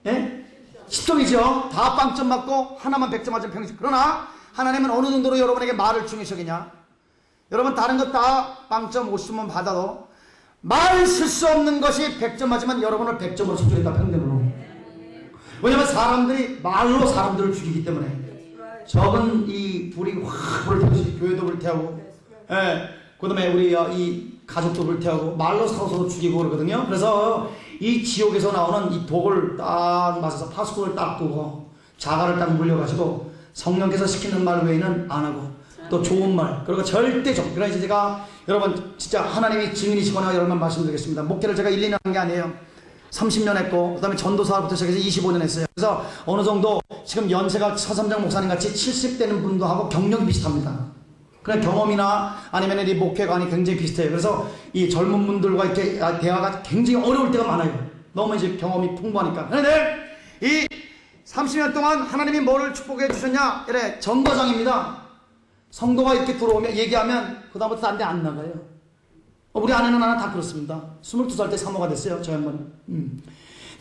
예? 10점이죠. 다 빵점 맞고 하나만 100점 맞으면 평균. 그러나 하나님은 어느 정도로 여러분에게 말을 중요시하겠냐? 여러분 다른 것 다 빵점 50점만 받아도 말 실수 없는 것이 100점 맞으면 여러분을 100점으로 쳐주겠다, 평균으로. 왜냐면 사람들이 말로 사람들을 죽이기 때문에. 적은 이 불이 확 불태우지, 교회도 불태우고, 그 다음에 우리 이 가족도 불태우고, 말로 서로 죽이고 그러거든요. 그래서 이 지옥에서 나오는 이 독을 딱 맞아서 파수꾼을 딱 두고 자갈을 딱 물려가지고 성령께서 시키는 말 외에는 안 하고, 또 좋은 말, 그리고 절대적. 그래서 제가 여러분 진짜 하나님이 증인이시거나 여러분 말씀드리겠습니다. 목회를 제가 1, 2년 한 게 아니에요. 30년 했고, 그 다음에 전도사부터 시작해서 25년 했어요. 그래서 어느 정도 지금 연세가 서삼장 목사님 같이 70대는 분도 하고 경력이 비슷합니다. 그냥 경험이나 아니면 이 목회관이 굉장히 비슷해요. 그래서 이 젊은 분들과 이렇게 대화가 굉장히 어려울 때가 많아요. 너무 이제 경험이 풍부하니까. 그런데 이 30년 동안 하나님이 뭐를 축복해 주셨냐? 이래 전도장입니다. 성도가 이렇게 들어오면 얘기하면 그다음부터 딴 데 안 나가요. 우리 아내는 하나 다 그렇습니다. 22살 때 사모가 됐어요, 저 양반은.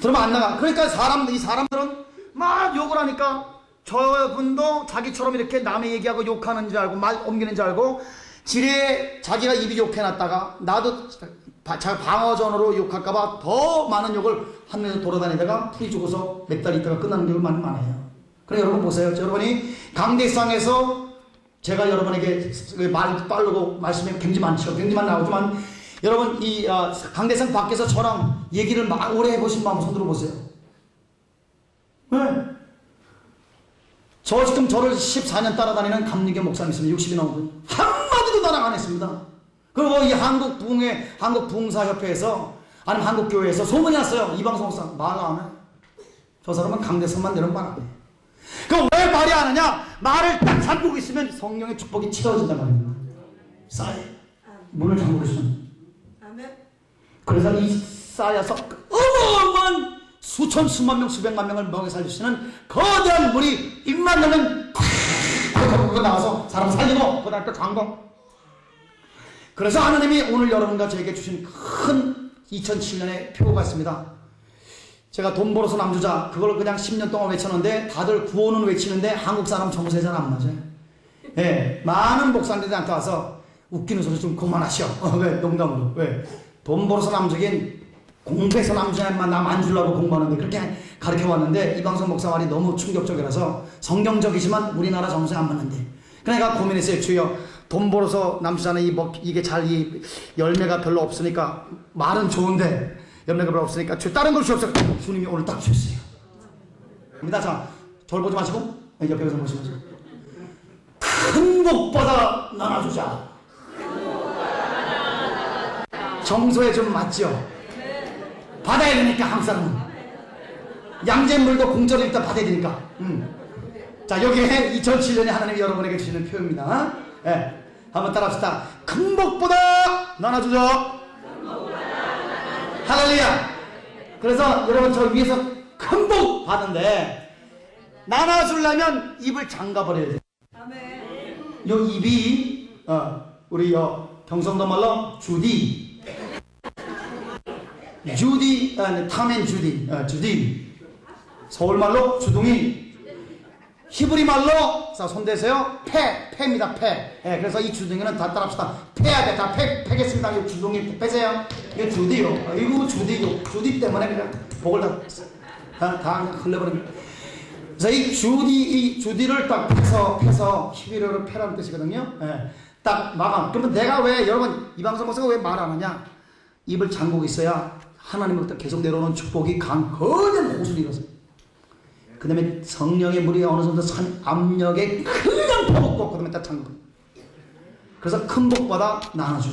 그러면 안 나가. 그러니까 이 사람들은 막 욕을 하니까 저분도 자기처럼 이렇게 남의 얘기하고 욕하는 줄 알고 말 옮기는 줄 알고 지레 자기가 입이 욕해놨다가 나도 방어전으로 욕할까봐 더 많은 욕을 하면서 돌아다니다가 풀이 죽어서 몇 달 있다가 끝나는 경우가 많아요. 그래 여러분 보세요. 여러분이 강대상에서 제가 여러분에게 말 빠르고 말씀이 굉장히 많죠. 굉장히 많이 나오지만 여러분 이 강대상 밖에서 저랑 얘기를 막 오래 해보신 마음 손 들어보세요. 네. 저 지금 저를 14년 따라다니는 감리교 목사님 있습니다. 60이 넘은 분. 한마디도 나랑 안 했습니다. 그리고 이 한국 부흥사협회에서 아니면 한국교회에서 소문이 났어요. 이방성 목사 말 안 해. 저 사람은 강대상만 내는 말 안 해. 그럼 왜 말이 안 하냐? 말을 딱 잠그고 있으면 성령의 축복이 치러진단 말입니다. 쌓여. 문을 잠그고 있으면. 그래서 이 쌓여서 어마어마한 수천 수만 명 수백만 명을 먹여 살릴 수 있는 거대한 물이 입만 열면 팍 나와서 사람 살리고 그 다음에 또 잠궈. 그래서 하나님이 오늘 여러분과 저에게 주신 큰 2007년의 표가 있습니다. 제가 돈 벌어서 남주자 그걸 그냥 10년 동안 외쳤는데 다들 구호는 외치는데 한국 사람 정서에 잘 안 맞아요. 예, 많은 목사님들한테 와서 웃기는 소리 좀 그만하시오. 왜? 농담으로. 왜? 돈 벌어서 남주긴 공부해서 남주야만 남 안 주려고 공부하는데 그렇게 가르쳐 왔는데 이방선 목사 말이 너무 충격적이라서 성경적이지만 우리나라 정서에 안 맞는데. 그러니까 고민했어요. 주여 돈 벌어서 남주자는 이게 잘 열매가 별로 없으니까 말은 좋은데 열매가 별로 없으니까 다른 걸 주옵소서. 주님이 오늘 딱 주셨어요. 자, 저를 보지 마시고 옆에 가서 보시면서 큰 복보다 나눠주자. 정서에 좀 맞죠? 받아야 되니까 한국 사람은 양잿물도 공짜로 일단 받아야 되니까. 자, 여기에 2007년에 하나님이 여러분에게 주시는 표현입니다. 예, 한번 따라합시다. 큰 복보다 나눠주죠. 할렐루야. 그래서 여러분 저 위에서 큰 복 받는데 나눠주려면 입을 잠가버려야 돼요. 요 입이 우리 경상도 말로 주디 탐앤 주디 서울말로 주둥이 히브리 말로 자 손대세요. 패입니다. 패. 예, 그래서 이 주둥이는 다 따라합시다. 패야 돼. 다 패겠습니다. 이 주둥이 빼세요. 이거 주디요. 이거 주디요. 주디 때문에 그냥 복을 다 흘려버립니다. 그래서 이 주디를 딱 패서 히브리어로 패라는 뜻이거든요. 예, 딱 마감. 그러면 내가 왜 여러분 이방선 목사가 왜 말 안 하냐? 입을 잠그고 있어야 하나님으로부터 계속 내려오는 축복이 강건한 호수를 이뤄서 그 다음에 성령의 물이 어느 정도 산 압력에 그냥 퍼붓고 그 다음에 딱 잠그고. 그래서 큰 복받아 나눠준.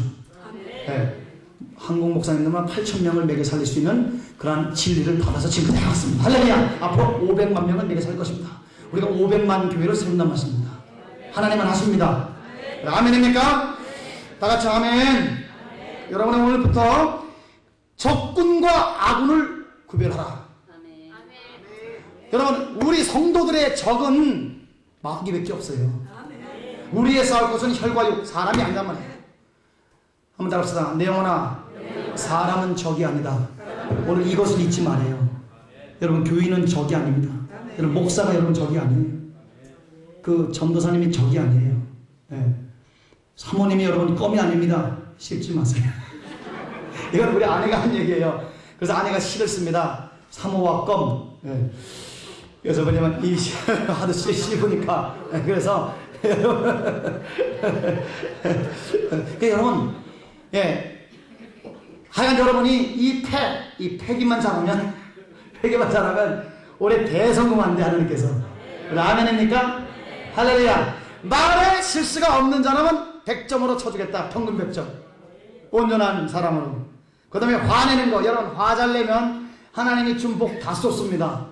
네. 한국 목사님들만 8,000명을 먹여 살릴 수 있는 그러한 진리를 받아서 지금 해왔습니다. 할렐루야. 앞으로 500만 명을 먹여 살릴 것입니다. 우리가 500만 교회를 세운단 말씀입니다. 하나님은 하십니다. 아멘입니까? 다 같이 아멘. 여러분은 오늘부터 적군과 아군을 구별하라. 여러분 우리 성도들의 적은 마귀밖에 없어요. 우리의 싸울 것은 혈과 육, 사람이 아니란 말이에요. 한번 따라합시다. 내 영혼아, 사람은 적이 아니다. 오늘 이것을 잊지 말아요. 여러분, 교인은 적이 아닙니다. 여러분, 목사가 여러분 적이 아니에요. 그 전도사님이 적이 아니에요. 네. 사모님이 여러분 껌이 아닙니다. 씹지 마세요. 이건 우리 아내가 한 얘기예요. 그래서 아내가 시를 씁니다. 사모와 껌. 네. 그래서 뭐냐면 이 하도 씹으니까 그래서 여러분, 예, 하여간 여러분이 이 패기만 잘하면 올해 대성공한대 하나님께서. 아멘입니까? 할렐루야. 말에 실수가 없는 사람은 100점으로 쳐주겠다. 평균 100점. 온전한 사람으로. 그 다음에 화내는 거. 여러분, 화 잘 내면 하나님이 준 복 다 쏟습니다.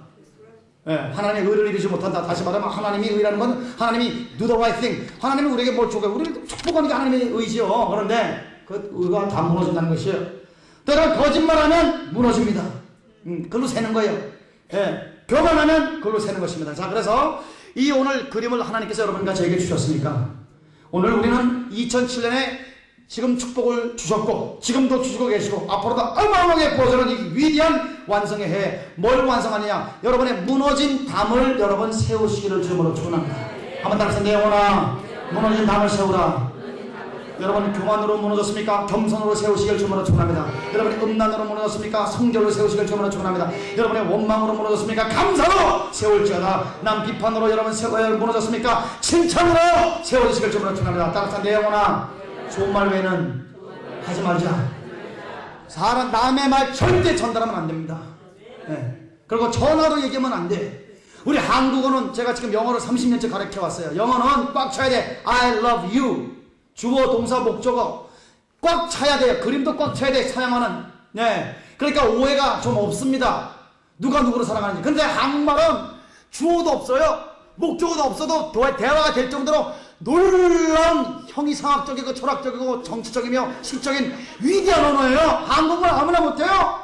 예, 하나님의 의를 이루지 못한다. 다시 말하면 하나님이 의라는 건 하나님이 do the right thing. 하나님이 우리에게 뭘 줘요? 우리를 축복하는 게 하나님의 의지요. 그런데 그 의가 다 무너진다는 것이에요. 때로 거짓말하면 무너집니다. 그걸로 세는 거예요. 예, 교만하면 그걸로 세는 것입니다. 자, 그래서 이 오늘 그림을 하나님께서 여러분과 저에게 주셨으니까 오늘 우리는 2007년에 지금 축복을 주셨고 지금도 주시고 계시고 앞으로도 어마어마하게 부어주는 이 위대한 완성의 해에 뭘 완성하느냐? 여러분의 무너진 담을 여러분 세우시기를 주님으로 축원합니다. 한번 따라서 내 영혼아 무너진 담을 세우라. 여러분 교만으로 무너졌습니까? 겸손으로 세우시길 주님으로 축원합니다. 여러분이 음란으로 무너졌습니까? 성결로 세우시길 주님으로 축원합니다. 여러분의 원망으로 무너졌습니까? 감사로 세울지어다. 남 비판으로 여러분 무너졌습니까? 칭찬으로 세워주시길 주님으로 축원합니다. 따라서 내 영혼아 좋은 말 외에는 하지 말자. 사람 남의 말 절대 전달하면 안 됩니다. 네. 그리고 전화로 얘기하면 안 돼. 우리 한국어는 제가 지금 영어를 30년째 가르쳐 왔어요. 영어는 꽉 차야 돼. I love you. 주어 동사 목적어 꽉 차야 돼요. 그림도 꽉 차야 돼. 사용하는. 네. 그러니까 오해가 좀 없습니다. 누가 누구를 사랑하는지. 근데 한국말은 주어도 없어요. 목적어도 없어도 대화가 될 정도로 놀라운 형이상학적이고 철학적이고 정치적이며 시적인 위대한 언어예요. 한국말 아무나 못해요.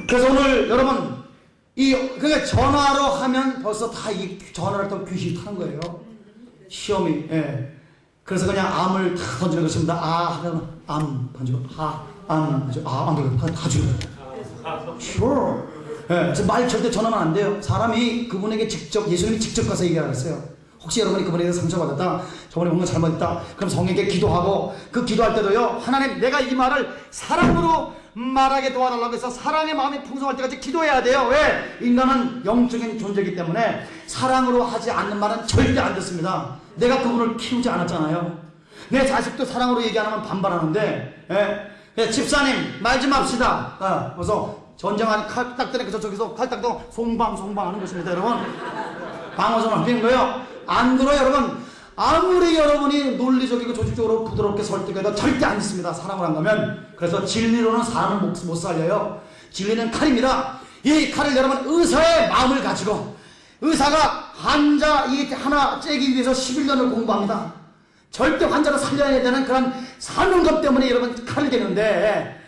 그래서 오늘 여러분 그러니까 전화로 하면 벌써 다 이 전화를 또 귀신이 타는 거예요. 시험이. 예. 그래서 그냥 암을 다 던지는 것입니다. 아 하면 암 던지고 암 던지고 암 던지고 다 죽여요. Sure. 예. 말 절대 전하면 안 돼요. 사람이 그분에게 직접 예수님이 직접 가서 얘기하겠어요. 혹시 여러분이 그분에게 상처받았다, 저번에 뭔가 잘못했다, 그럼 성에게 기도하고 그 기도할 때도요, 하나님 내가 이 말을 사랑으로 말하게 도와달라고 해서 사랑의 마음이 풍성할 때까지 기도해야 돼요. 왜? 인간은 영적인 존재이기 때문에 사랑으로 하지 않는 말은 절대 안 듣습니다. 내가 그분을 키우지 않았잖아요. 내 자식도 사랑으로 얘기 안 하면 반발하는데, 예? 집사님 말 좀 합시다. 그래서 전쟁하니 칼 딱 때리니까 저쪽에서 칼 딱도 송방 하는 것입니다. 여러분 방어전을 하는 거예요. 안 들어요. 여러분 아무리 여러분이 논리적이고 조직적으로 부드럽게 설득해도 절대 안 듣습니다. 사랑을 안 가면. 그래서 진리로는 사람을 못 살려요. 진리는 칼입니다. 이 칼을 여러분 의사의 마음을 가지고 의사가 환자 하나 째기 위해서 11년을 공부합니다. 절대 환자를 살려야 되는 그런 사명감 때문에 여러분 칼을 대는데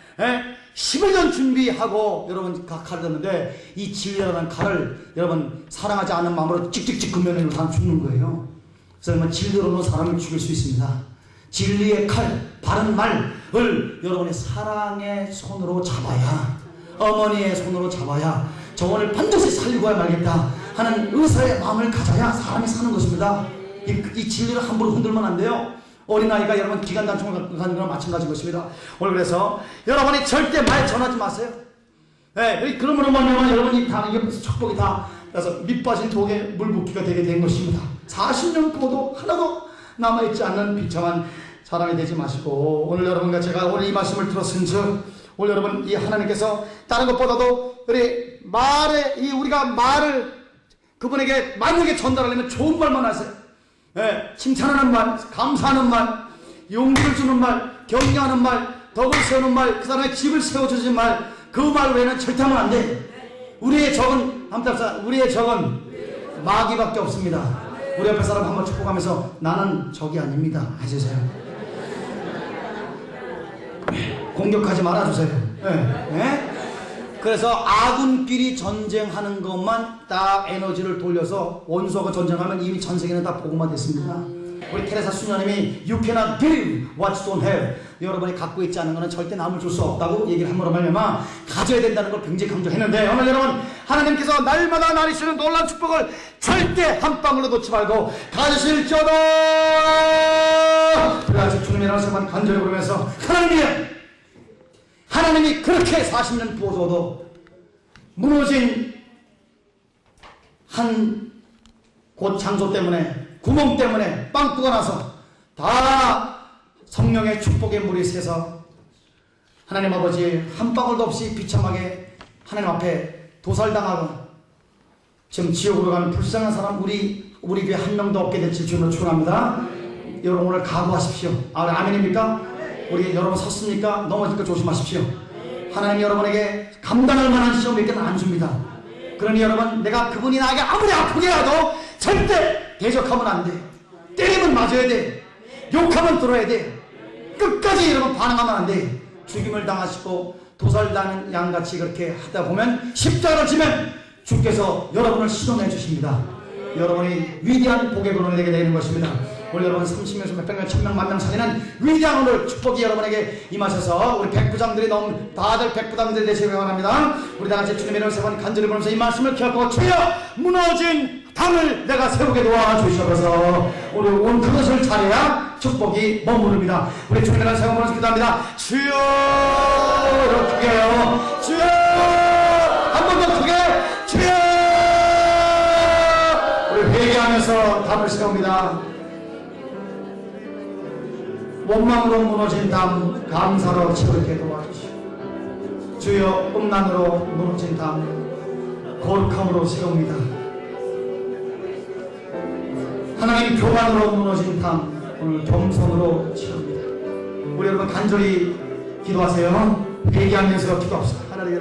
11년 준비하고 여러분 칼을 댔는데 이 진리라는 칼을 여러분 사랑하지 않는 마음으로 찍찍찍 금면으로 사람 죽는 거예요. 그래서 여러분 진리로는 사람을 죽일 수 있습니다. 진리의 칼, 바른 말을 여러분의 사랑의 손으로 잡아야, 어머니의 손으로 잡아야 저원을 반드시 살리고야 말겠다 하는 의사의 마음을 가져야 사람이 사는 것입니다. 이 진리를 함부로 흔들면 안 돼요. 어린아이가 여러분 기관단총을 가는 거랑 마찬가지인 것입니다. 오늘 그래서 여러분이 절대 말 전하지 마세요. 네, 그러므로 뭐냐면 여러분이 다 이게 축복이 다 그래서 밑빠진 독에 물 붓기가 되게 된 것입니다. 40년 보도 하나도 남아있지 않는 비참한 사람이 되지 마시고, 오늘 여러분과 제가 오늘 이 말씀을 들었은즉 오늘 여러분 이 하나님께서 다른 것보다도 우리가 말을 그분에게 만약에 전달하려면 좋은 말만 하세요. 칭찬하는 말, 감사하는 말, 용기를 주는 말, 격려하는 말, 덕을 세우는 말, 그 사람의 집을 세워주는 말, 그 말 외에는 절대 하면 안 돼. 우리의 적은 마귀밖에 없습니다. 우리 옆에 사람 한번 축복하면서 나는 적이 아닙니다 해주세요. 공격하지 말아주세요. 그래서 아군끼리 전쟁하는 것만 딱 에너지를 돌려서 원수하고 전쟁하면 이미 전 세계는 다 복음화 됐습니다. 우리 테레사 수녀님이 You cannot give what you don't have. 여러분이 갖고 있지 않은 것은 절대 남을 줄 수 없다고 얘기를 함으로 말미암아 가져야 된다는 걸 굉장히 강조했는데, 오늘 여러분 하나님께서 날마다 나리시는 놀라운 축복을 절대 한 방울로 놓지 말고 가지실지어다. 그래가지고 주님이라는 사람은 간절히 부르면서 하나님이 그렇게 40년 부어줘도 무너진 한 곳 장소 때문에, 구멍 때문에 빵꾸가 나서 다 성령의 축복의 물이 새서 하나님 아버지 한 방울도 없이 비참하게 하나님 앞에 도살당하고 지금 지옥으로 가는 불쌍한 사람 우리 교회 한 명도 없게 될지 주님으로 축원합니다. 여러분 오늘 각오하십시오. 아멘입니까? 우리 여러분 섰습니까? 넘어질까 조심하십시오. 하나님이 여러분에게 감당할 만한 시험 몇 개는 안 줍니다. 그러니 여러분, 내가 그분이 나에게 아무리 아프게 해도 절대 대적하면 안 돼. 때리면 맞아야 돼. 욕하면 들어야 돼. 끝까지 여러분 반응하면 안 돼. 죽임을 당하시고 도살당한 양같이 그렇게 하다 보면 십자가를 지면 주께서 여러분을 시동해 주십니다. 여러분이 위대한 복의 근원을 내게 되는 것입니다. 오늘 여러분 30명, 몇백 명, 1000명, 만명 사귀는 위대한 오늘 축복이 여러분에게 임하셔서 우리 백부장들이 너무 다들 백부장들이 되시기 바랍니다. 우리 다같이 주님의 이름을 세 번 간절히 부르면서 이 말씀을 기억하고 주여 무너진 당을 내가 세우게 도와주셔서 우리 온 그것을 잘해야 축복이 머무릅니다. 우리 주님의 이름을 세 번 부르면서 기도합니다. 주여 이렇게 해요. 주여 한 번 더 크게 주여. 우리 회개하면서 답을 세웁니다. 원망으로 무너진 담 감사로 채우게 도와주시오. 주여 음란으로 무너진 담 거룩함으로 세웁니다. 하나님 교만으로 무너진 담 오늘 겸손으로 채웁니다. 우리 여러분 간절히 기도하세요. 회개하면서 기도합시다. 하나님